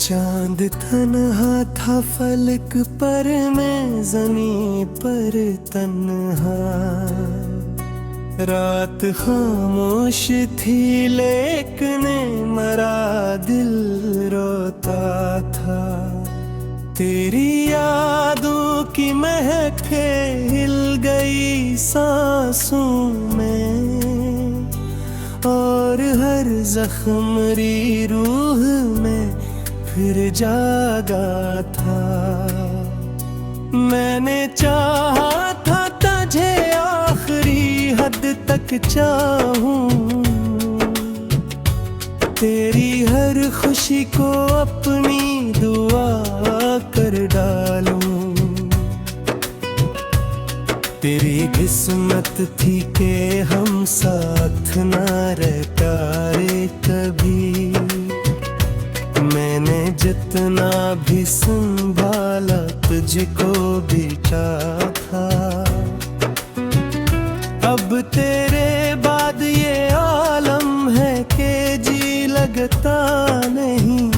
चांद तन्हा था फलक पर, मैं ज़मीं पर तन्हा। रात खामोश थी लेकिन मरा दिल रोता था। तेरी यादों की महके हिल गई सांसों में, और हर जख्मरी रूह में फिर जागा था। मैंने चाहा था तुझे आखिरी हद तक चाहूं, तेरी हर खुशी को अपनी दुआ कर डालूं। तेरी किस्मत थी कि हम साथ ना रह पाए कभी। मैंने जितना भी संभाला तुझको बिता था। अब तेरे बाद ये आलम है कि जी लगता नहीं।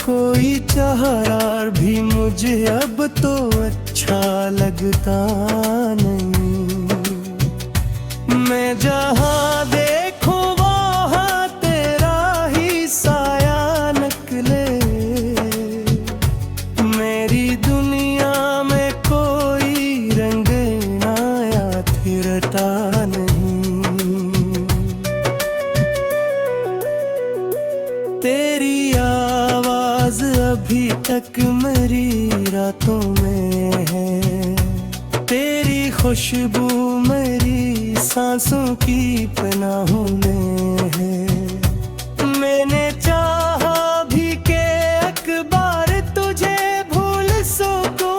कोई चाहरा भी मुझे अब तो अच्छा लगता नहीं। मैं जहाँ देखूं वहाँ तेरा ही साया निकले। मेरी दुनिया में कोई रंग नया फिरता नहीं। तेरी आवाज अभी तक मेरी रातों में है। तेरी खुशबू मेरी सांसों की पनाहों में है। मैंने चाहा भी कि एक बार तुझे भूल सकूं,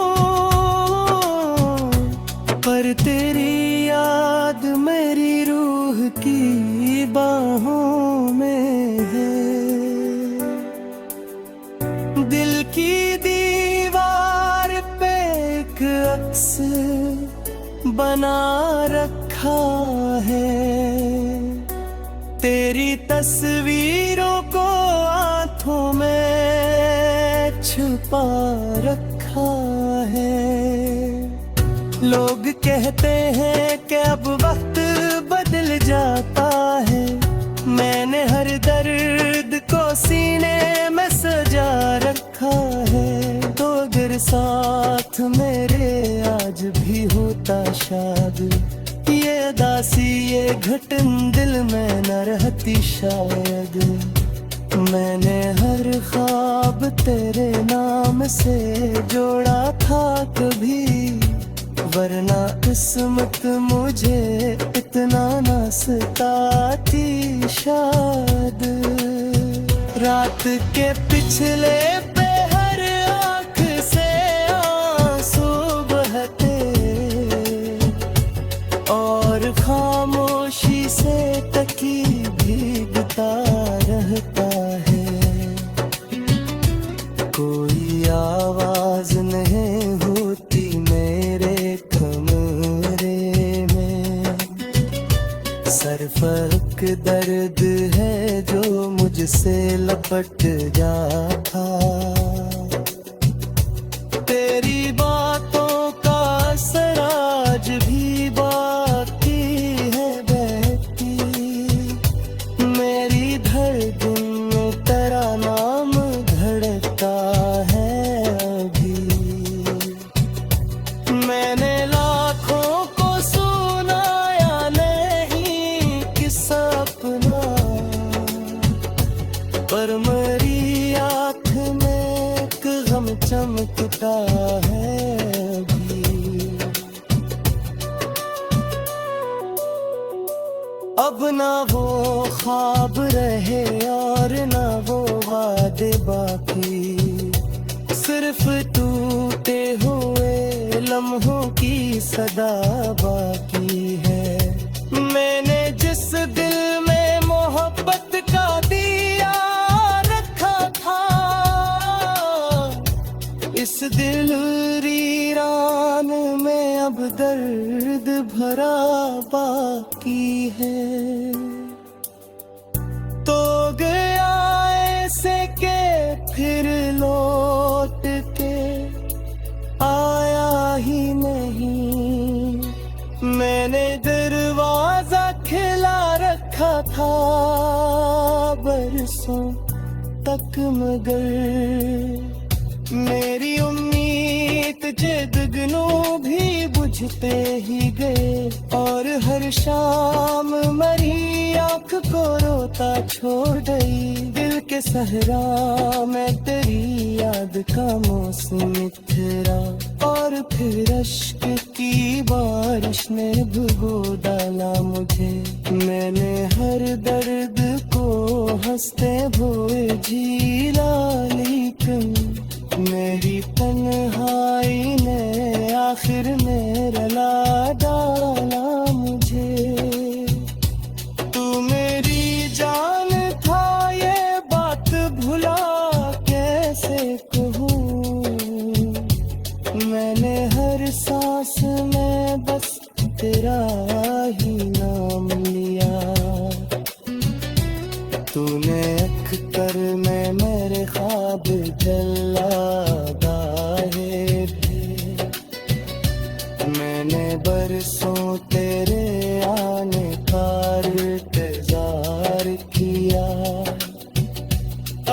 पर तेरी याद मेरी रूह की बाहों में है। दिल की दीवार पे एक अक्स बना रखा है। तेरी तस्वीरों को आंखों में छुपा रखा है। लोग कहते हैं कि अब वक्त बदल जाता है। मैंने हर दर्द को सीने में सजा रखा है। तो अगर साथ मेरे आज भी होता शायद, ये उदासी ये घटन दिल में न रहती शायद। मैंने हर ख्वाब तेरे नाम से जोड़ा था कभी, वरना किस्मत मुझे इतना न सताती शायद। रात के पिछले पे हर आँख से आंसू बहते, और खामोशी से तकी भीगता रहता है। कोई आवाज नहीं होती मेरे कमरे में। सरफक दर्द है जो मुझसे लपट जाता। तेरी बातों का असर आज भी बाकी है बहती। मेरी धड़कन में तेरा नाम धड़कता है अभी। मैंने लाखों को सुनाया नहीं किस्सा अपना, पर मेरी आँख में एक गम चमकता है अभी। अब ना वो ख्वाब रहे और ना वो वादे बाकी, सिर्फ टूटे हुए लम्हों की सदा बाकी है। मैंने जिस दिल में मोहब्बत का दिया रखा था, इस दिल वीरान में अब दर्द भरा बाकी है। तो गया ऐसे फिर लौट के आया ही नहीं। मैंने दरवाजा खिला रखा था बरसों तक, मगर मेरी उम्मीद जे दुगनों भी बुझते ही गए। और हर शाम मरी आँख को रोता छोड़ गई। दिल के सहरा में तेरी याद का मौसम ठहरा, और फिर अश्क की बारिश ने भिगो डाला मुझे। मैंने हर दर्द को हंसते हुए झीला, लेकिन मेरी तन्हाई ने आखिर में रुला डाला मुझे। तू मेरी जान था ये बात भुला कैसे कहूँ। मैंने हर सांस में बस तेरा ही नाम लिया। तूने अख्तर में मेरे ख्वाब जला दाए थे। मैंने बरसों तेरे आने का इंतजार किया।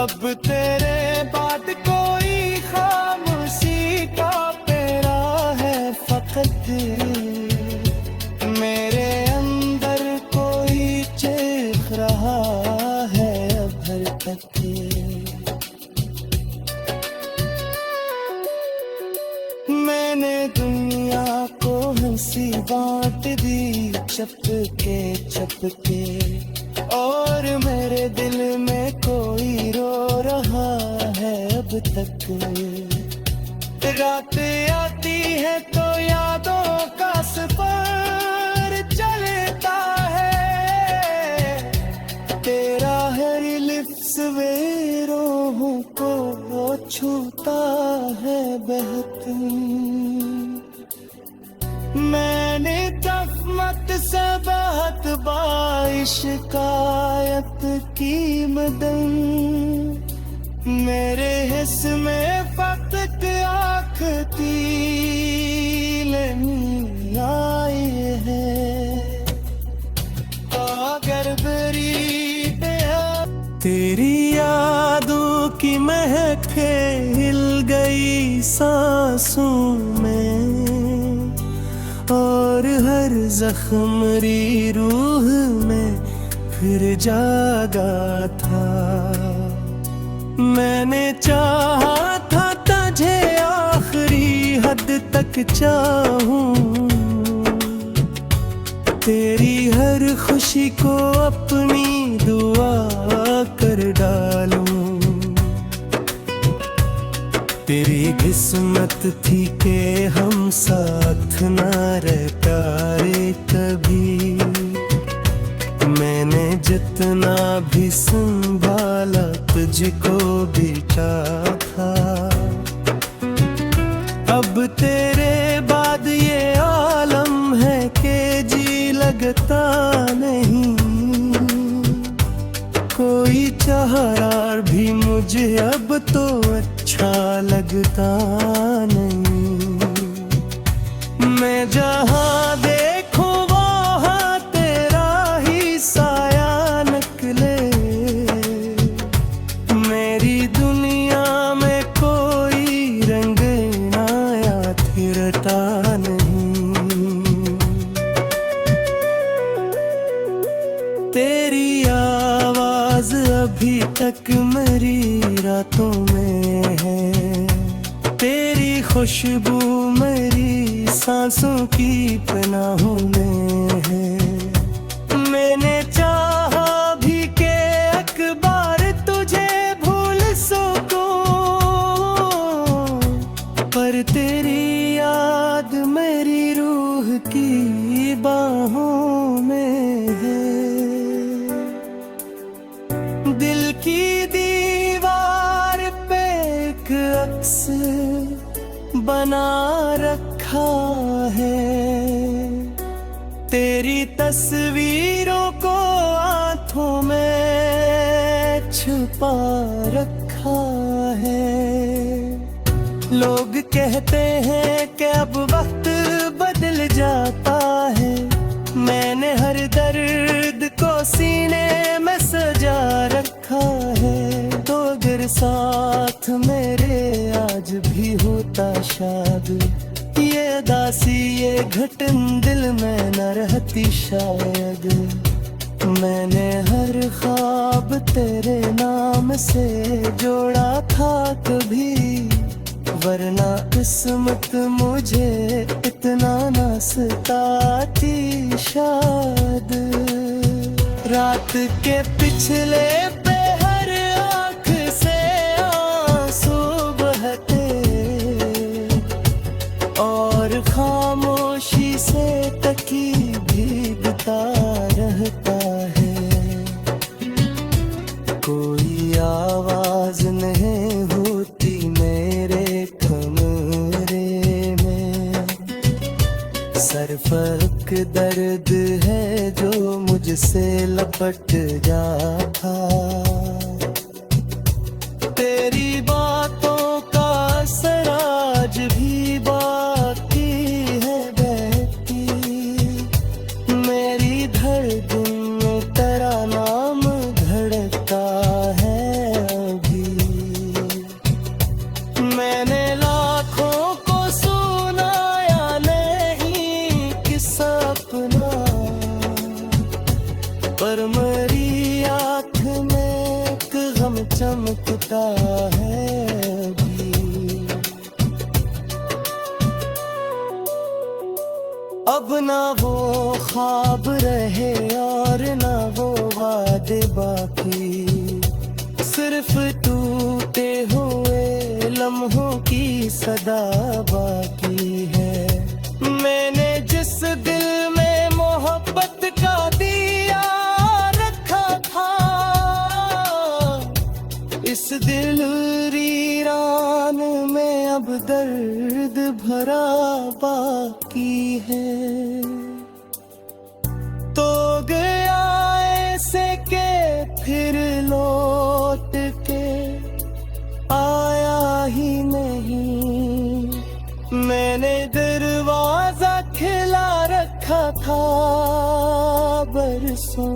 अब तेरे बाद कोई खामोशी का पेरा है फकत। मेरे अंदर कोई चीख रहा है अब हर तक। मैंने दुनिया को हंसी बांट दी चपके चपके, और मेरे दिल में कोई रो रहा है अब तक। रात आती है तो यादों का सफर चलता है। तेरा हर लिफ्स वेरों को छूता है बहत। मैंने तफमत से बहत बाइश कायत की मदन। मेरे हिस्स में फकत आखती आई है। अगर बरी तेरी यादों की महके हिल गई सांसों में, और हर जख्मरी रूह में फिर जागा था। मैंने चाहा था तुझे आखिरी हद तक चाहूं। तेरी हर खुशी को अपनी दुआ कर डालूं। तेरी किस्मत थी कि हम साथ ना रह पाए कभी। मैंने जितना भी संभाला तुझको बेटा था। अब तेरे बाद ये आलम है कि जी लगता नहीं। कोई चाहरार भी मुझे अब तो अच्छा लगता नहीं। मैं जहाँ देखूं वहाँ तेरा ही साया निकले। मेरी दुनिया में कोई रंग नया थिरता नहीं। तेरी आवाज अभी तक मेरी रातों में है। तेरी खुशबू मेरी सांसों की पनाहों में है। मैंने चाहा भी के अखबार तुझे भूल सकूं, पर तेरी याद मेरी रूह की बाहों में है। दिल की दीवार पे एक अक्स बना रखा है। तेरी तस्वीरों को हाथों में छुपा रखा लोग कहते हैं कि अब वक्त बदल जाता है, मैंने हर दर्द को सीने में सजा रखा है। तो अगर साथ मेरे आज भी होता शायद, ये उदासी ये घटन दिल में न रहती शायद। मैंने हर ख्वाब तेरे नाम से जोड़ा था कभी, वरना किस्मत मुझे इतना न सताती शायद। रात के पिछले पहर आँख से आंसू बहते, और खामोशी से तकी भीगता रहता है। कोई आवाज नहीं होती मेरे कमरे में, सरफक दर्द है जो मुझसे लपट जाता। तेरी बातों का असर आज भी बाकी है बहती, मेरी धड़कन में तेरा नाम धड़कता है अभी। मैंने लाखों को सुनाया नहीं किस्सा अपना, पर मेरी आँख में एक गम चमकता है अभी। अब ना वो ख्वाब रहे और ना वो वादे बाकी, सिर्फ टूटे हुए लम्हों की सदा बाकी है। मैंने जिस दिल में मोहब्बत का दिया रखा था, इस दिल वीरान में अब दर्द भरा बाकी है। तो गया ऐसे के फिर लौट के आया ही नहीं, मैंने दरवाजा खिला रखा था बरसों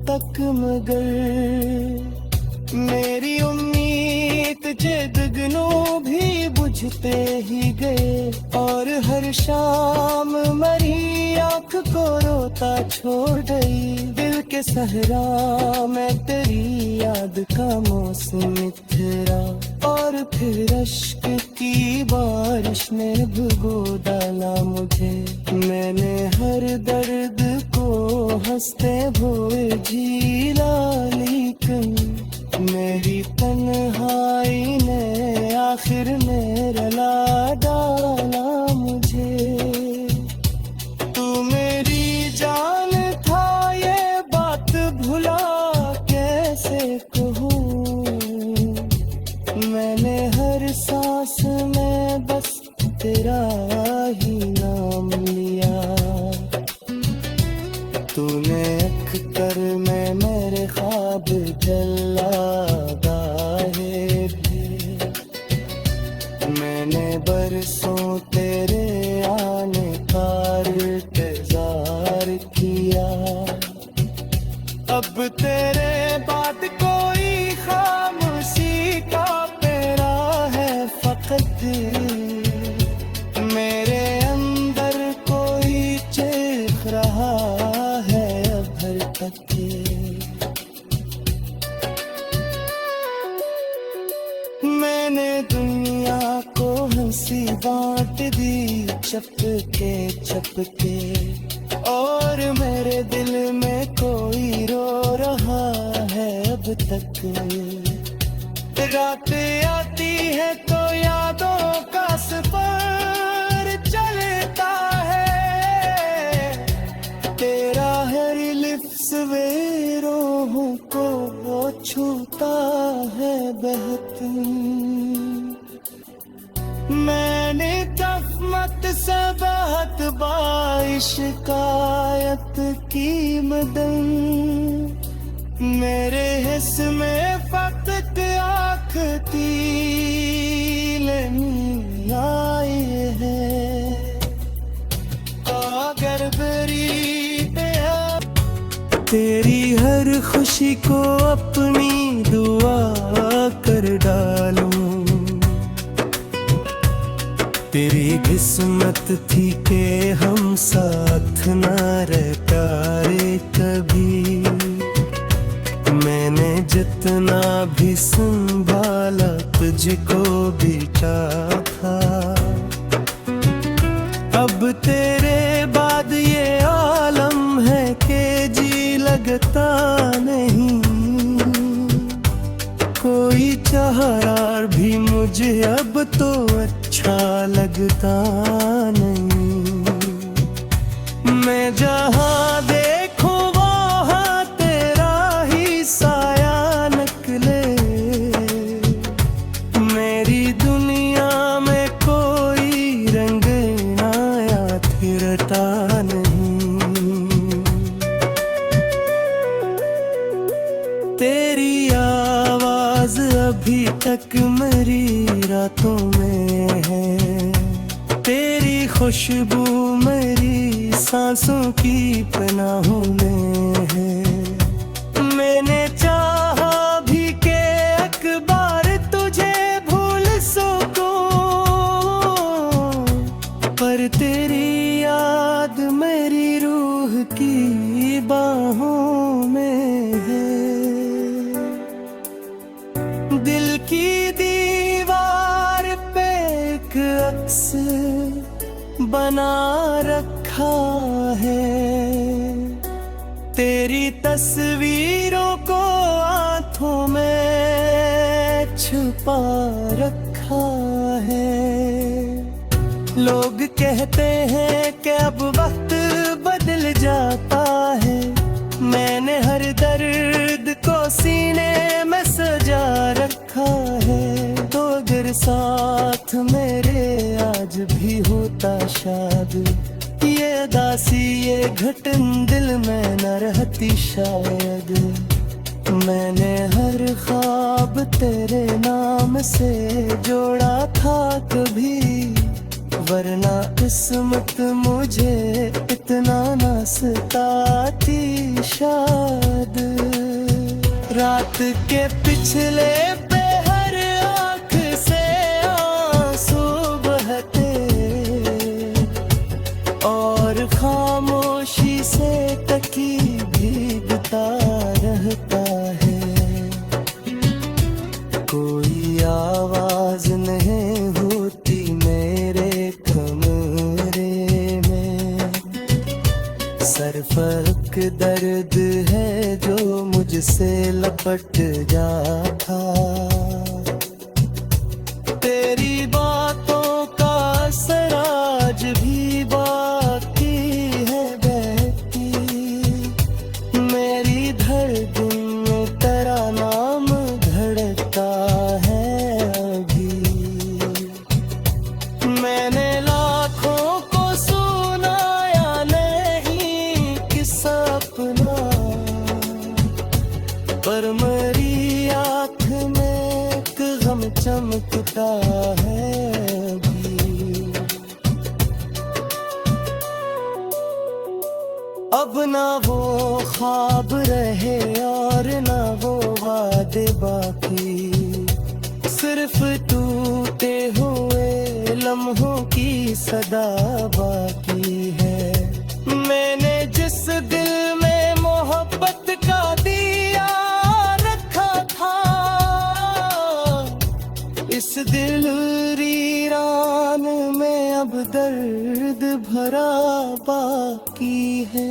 तक, मगर मेरी उम्मीद जे दुगनों भी बुझते ही गए। और हर शाम मरी आँख को रोता छोड़ गई, दिल के सहरा में तेरी याद का मौसम इतरा। और फिर अश्क की बारिश ने भिगो डाला मुझे, मैंने हर दर्द को हंसते हुए झीला, लेकिन मेरी तन्हाई ने आखिर में रुला डाला मुझे। तू मेरी जान था ये बात भुला कैसे कहूँ, मैंने हर सांस में बस तेरा ही नाम लिया। तूने अख कर में मेरे ख्वाब जला गाए थे, मैंने बरसों तेरे आने का इंतजार किया। अब तेरे बाद कोई खामोशी का पेरा है फकत, मेरे अंदर कोई चीख रहा है भर तक। मैंने दुनिया को हंसी बांट दी चपके चपके, और मेरे दिल में कोई रो रहा है अब तक। रात आती है तो यादों का सफर चलता है, तेरा हर लिफ्स वेरों को छूता है बहत। मैंने तफमत से बहत बाइश कायत की मदन, मेरे हिस्से में फकत आँख थी लेनी बरी तेरी हर खुशी को अपनी दुआ कर डालूं। तेरी किस्मत थी कि हम साथ ना रह पाए कभी। मैंने जितना भी संभाला तुझको बेटा था। अब तेरे बाद ये आलम है कि जी लगता नहीं। कोई चाहरा भी मुझे अब तो अच्छा लगता नहीं। मैं जहाँ देखूं वहाँ तेरा ही साया निकले। मेरी दुनिया में कोई रंग नया फिरता नहीं। तेरी आवाज अभी तक मेरी रातों में है। तेरी खुशबू मेरी सांसों की पनाहों में है। मैंने चाहा भी कि एक बार तुझे भूल सकूं, पर तेरी याद मेरी रूह की बाहों में है। दिल की दीवार पे एक अक्स बना रखा है। तेरी तस्वीरों को आंखों में छुपा रखा है। लोग कहते हैं कि अब वक्त बदल जाता है। मैंने हर दर्द को सीने में सजा रखा है। तो अगर साथ मेरे आज भी होता शायद ये उदासी ये घटन दिल में न रहती शायद। मैंने हर ख्वाब तेरे नाम से जोड़ा था कभी, वरना किस्मत मुझे इतना ना सताती शायद। रात के पिछले पहर आँख से आंसू बहते और खामोशी से तकी भीगता रहता है। कोई आवाज नहीं होती मेरे कमरे में। सरफक दर्द है जो मुझसे लपट जाता। तेरी बातों का असर आज भी बाकी है बहती। मेरी धड़कन में तेरा नाम धड़कता है अभी। मैंने लाखों को सुनाया नहीं किस्सा अपना, पर मेरी आँख में एक गम चमकता है अभी। अब ना वो ख्वाब रहे और ना वो वादे बाकी। सिर्फ टूटे हुए लम्हों की सदा बाकी है। मैंने जिस दिल में मोहब्बत का दिया रखा था, इस दिल वीरान में अब दर्द भरा बाकी है।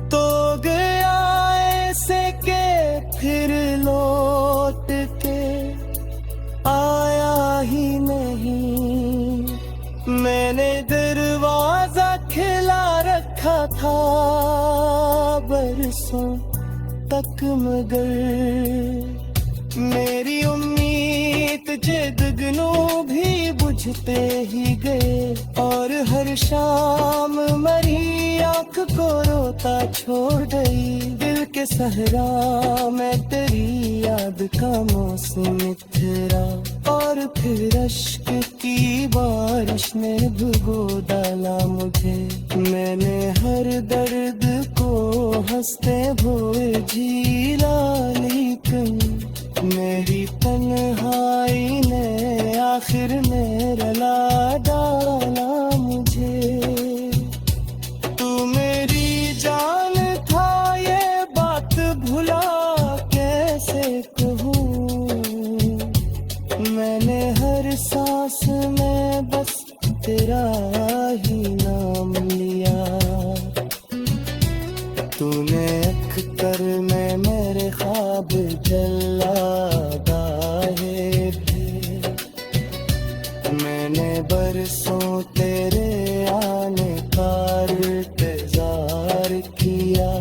तो गया ऐसे के फिर लौट के आया ही नहीं। मैंने दरवाजा खिला रखा था बरसों तक, मगर मेरी उम्मीद जगनों भी बुझते ही गए। और हर शाम मरी आँख को रोता छोड़ गई। दिल के के सहरा में तेरी याद का मौसम निखरा, और फिर अश्क की बारिश ने भिगो डाला मुझे। मैंने हर दर्द को हंसते हुए झीला, लेकिन मेरी तन्हाई ने आखिर में रुला डाला मुझे। तू मेरी जान था ये बात भुला कैसे कहूँ, मैंने हर सांस में बस तेरा ही नाम लिया। तूने अख्तर में मेरे ख्वाब जलाए थे, मैंने बरसों तेरे आने का इंतजार किया।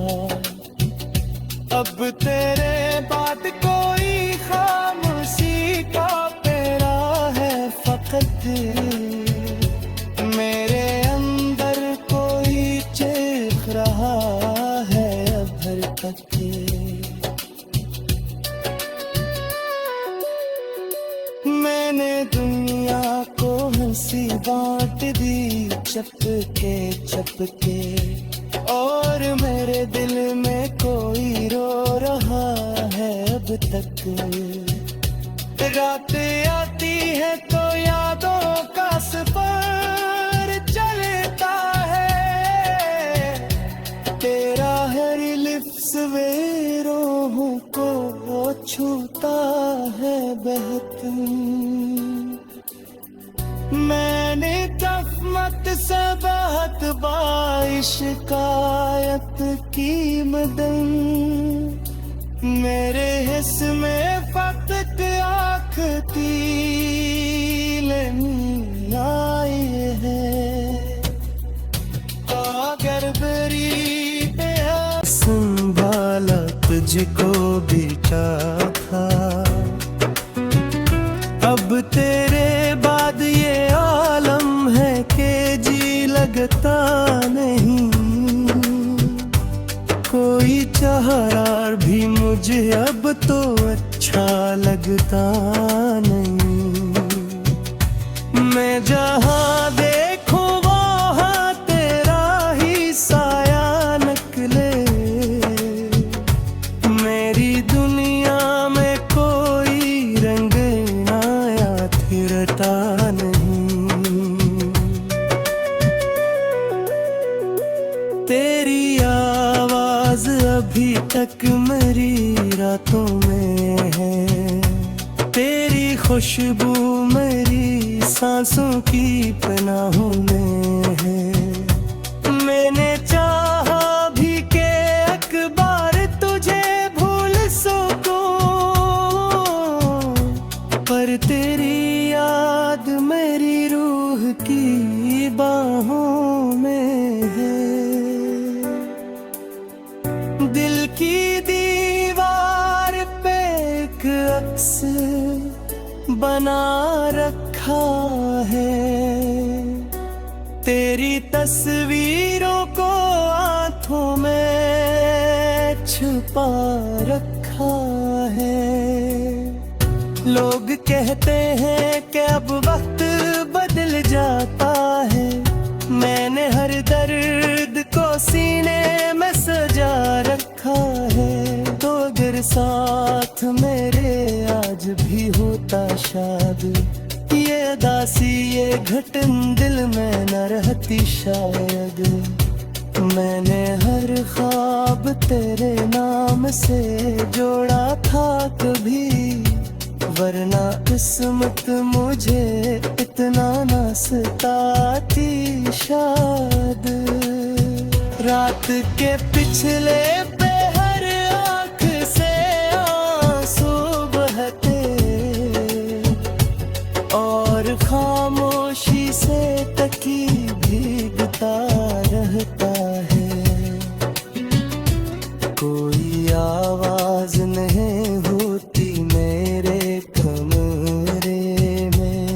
अब तेरे बाद कोई खामोशी का पेरा है फकत, मेरे अंदर कोई चीख रहा है भर तक। मैंने दुनिया को हंसी बांट दी चपके चपके, और मेरे दिल में कोई रो रहा है अब तक। रात आती है तो यादों का सफर चलता है, तेरा हर लिफ्स वेरों को छूता है बहता। मैंने तफ़मत से बात बाइश्कायत की मदन, मेरे हिस्स में फकत आँख तीलन आए हैं। अगर बरी पे संभाला तुझको बिठा था, अब तेरे बाद ये आलम है कि जी लगता नहीं। कोई चाहरार भी मुझे अब तो अच्छा लगता नहीं। मैं जहाँ देखूं वहाँ तेरा ही साया निकले, मेरी दुनिया में कोई रंग नया फिरता नहीं। तेरी आवाज अभी तक मेरी रातों में है, तेरी खुशबू मेरी सांसों की पनाहों में है। मैंने चाहा भी के अकबार तुझे भूल सकूं, पर तेरी याद मेरी रूह की बाहों में है। दिल की दीवार पे एक अक्स बना रखा है, तेरी तस्वीरों को आंखों में छुपा रखा है। लोग कहते हैं कि अब वक्त बदल जाता है, मैंने हर दर्द को सीने में सजा रखा है। तो अगर साथ मेरे आज भी होता शायद, ये दासी ये घटन दिल में न रहती शायद। मैंने हर ख्वाब तेरे नाम से जोड़ा था कभी, वरना किस्मत मुझे इतना न सताती शायद। रात के पिछले पहर आँख से आंसू बहते, और खामोशी से तकी भीगता रहता है। कोई आवाज नहीं होती मेरे कमरे में,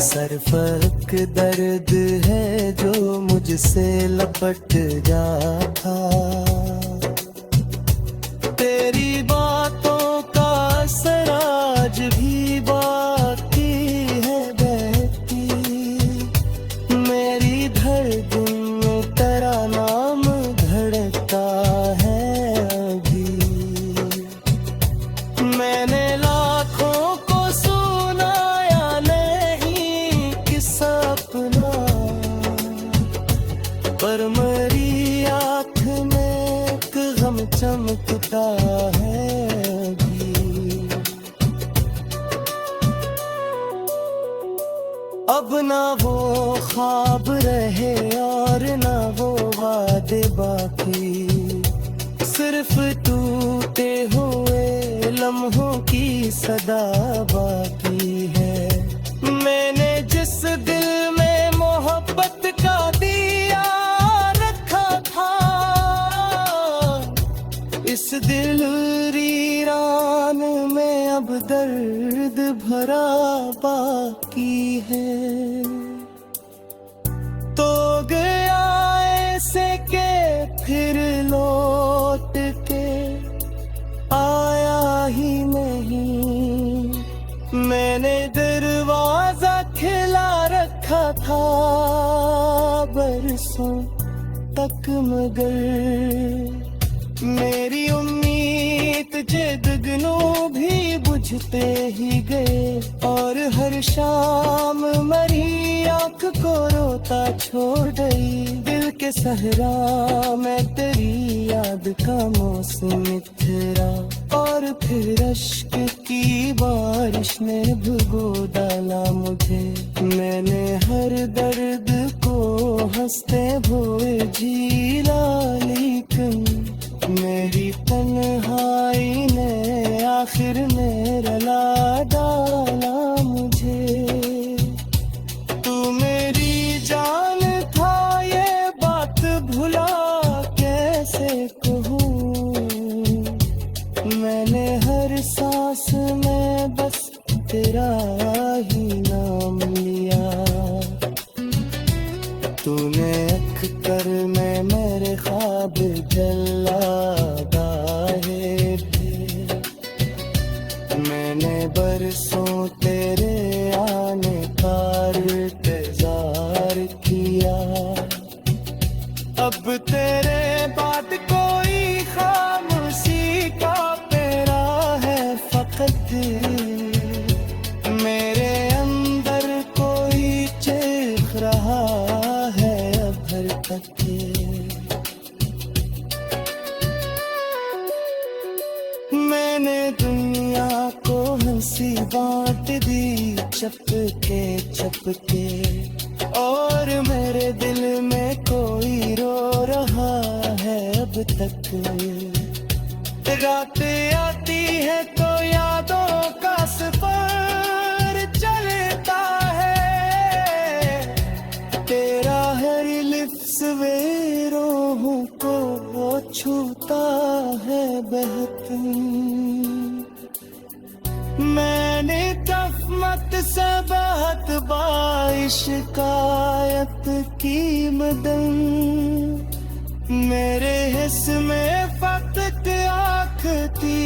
सरफक दर्द है जो मुझसे लपट जाता। पर मेरी आँख में एक गम चमकता है अभी। अब ना वो ख्वाब रहे और ना वो वादे बाकी, सिर्फ टूटे हुए लम्हों की सदा बाकी है। मैंने जिस दिल में मोहब्बत का दिया रखा था, इस दिल वीरान में अब दर्द भरा बाकी है। तो गया ऐसे के फिर लौट के आया ही नहीं। मैंने दरवाजा खिला रखा था बरसों तक, मगर मेरी उम्मीद जे दुगनों भी बुझते ही गए। और हर शाम मरी आँख को रोता छोड़ गई। दिल के सहरा में तेरी याद का मौसम ठहरा, और फिर अश्क की बारिश ने भिगो डाला मुझे। मैंने हर दर्द को हंसते हुए झीला, लेकिन मेरी तन्हाई ने आखिर में रुला डाला मुझे। तू मेरी जान था ये बात भुला कैसे कहूँ। मैंने हर सांस में बस तेरा ही नाम लिया। तूने अख कर में मेरे ख्वाब जलाए थे। मैंने बरसों तेरे आने का इंतजार किया। अब तेरे बाद कोई खामोशी का पेरा है फकत। मेरे अंदर कोई चीख रहा है भर तक। मैंने दुनिया को हंसी बांट दी चपके चपके, और मेरे दिल में कोई रो रहा है अब तक। रातें आती है तो यादों का सफर चलता है। तेरा हर लिफ्स वे रूहों को वो छूता है बहत। मैंने तफ़मत से बहत बाइश्कायत की मदन। मेरे हिस्से में फकत आँख थी